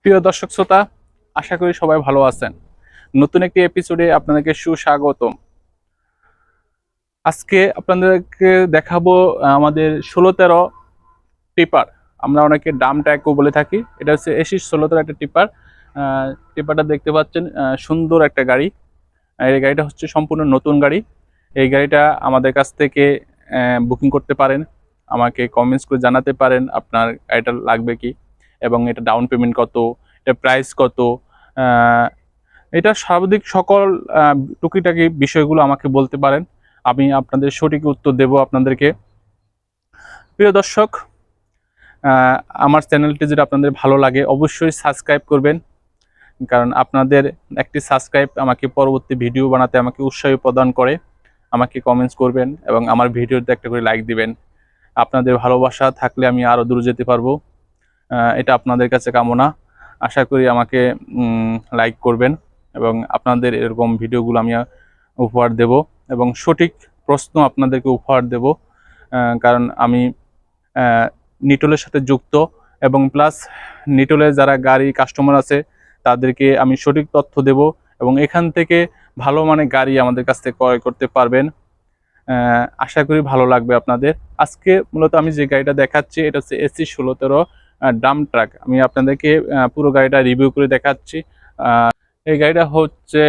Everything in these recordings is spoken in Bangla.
প্রিয় দর্শক শ্রোতা, আশা করি সবাই ভালো আছেন। নতুন একটি এপিসোডে আপনাদেরকে সুস্বাগতম। আজকে আপনাদেরকে দেখাবো আমাদের 16-13 টিপার। আমরা অনেকে ডাম ট্র্যাকও বলে থাকি। এটা হচ্ছে এসিস 16-13 একটা টিপার। টিপারটা দেখতে পাচ্ছেন, সুন্দর একটা গাড়ি। এই গাড়িটা হচ্ছে সম্পূর্ণ নতুন গাড়ি। এই গাড়িটা আমাদের কাছ থেকে বুকিং করতে পারেন। আমাকে কমেন্টস করে জানাতে পারেন আপনার গাড়িটা লাগবে কি, এবং এটা ডাউন পেমেন্ট কত, এটা প্রাইস কত, আহ, এটা স্বাভাবিক সকল টুকিটাকি বিষয়গুলো আমাকে বলতে পারেন। আমি আপনাদের সঠিক উত্তর দেব আপনাদেরকে। প্রিয় দর্শক, আহ, আমার চ্যানেলটি যদি আপনাদের ভালো লাগে অবশ্যই সাবস্ক্রাইব করবেন, কারণ আপনাদের একটি সাবস্ক্রাইব আমাকে পরবর্তী ভিডিও বানাতে আমাকে উৎসাহ প্রদান করে। আমাকে কমেন্টস করবেন এবং আমার ভিডিওতে একটা করে লাইক দিবেন। আপনাদের ভালোবাসা থাকলে আমি আরও দূরে যেতে পারবো। এটা আপনাদের কাছে কামনা। আশা করি আমাকে লাইক করবেন এবং আপনাদের এরকম ভিডিওগুলো আমি উপহার দেব এবং সঠিক প্রশ্ন আপনাদেরকে উপহার দেব। কারণ আমি নিটলের সাথে যুক্ত, এবং প্লাস নিটলের যারা গাড়ি কাস্টমার আছে তাদেরকে আমি সঠিক তথ্য দেব, এবং এখান থেকে ভালো মানের গাড়ি আমাদের কাছ থেকে ক্রয় করতে পারবেন। আশা করি ভালো লাগবে আপনাদের। আজকে মূলত আমি যে গাড়িটা দেখাচ্ছি এটা হচ্ছে এসি 16-13 ডাম ট্রাক। আমি আপনাদেরকে পুরো গাড়িটা রিভিউ করে দেখাচ্ছি। এই গাড়িটা হচ্ছে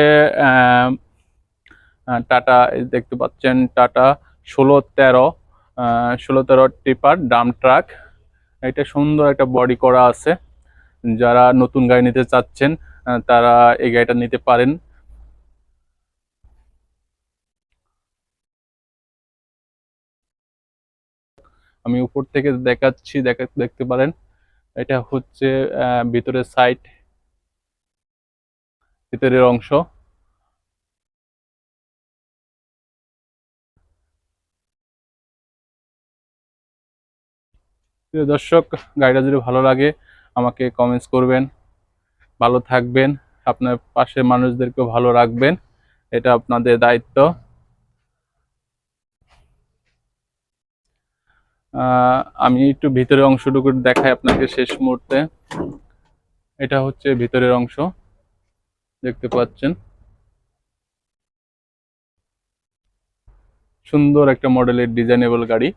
টাটা, দেখতে পাচ্ছেন টাটা 16-13 16-13 টিপার ডাম ট্রাক। এটা সুন্দর একটা বডি করা আছে। যারা নতুন গাড়ি নিতে চাচ্ছেন তারা এই গাড়িটা নিতে পারেন। আমি উপর থেকে দেখাচ্ছি, দেখতে পারেন। এটা হচ্ছে ভিতরের সাইড, ভিতরের অংশ। প্রিয় দর্শক, গাড়িটা যদি ভালো লাগে আমাকে কমেন্টস করবেন। ভালো থাকবেন, আপনার পাশের মানুষদেরকেও ভালো রাখবেন, এটা আপনাদের দায়িত্ব। আমি একটু ভিতরের অংশটুকু দেখাই আপনাকে শেষ মুহূর্তে। এটা হচ্ছে ভিতরের অংশ, দেখতে পাচ্ছেন। সুন্দর একটা মডেলের ডিজাইনেবল গাড়ি।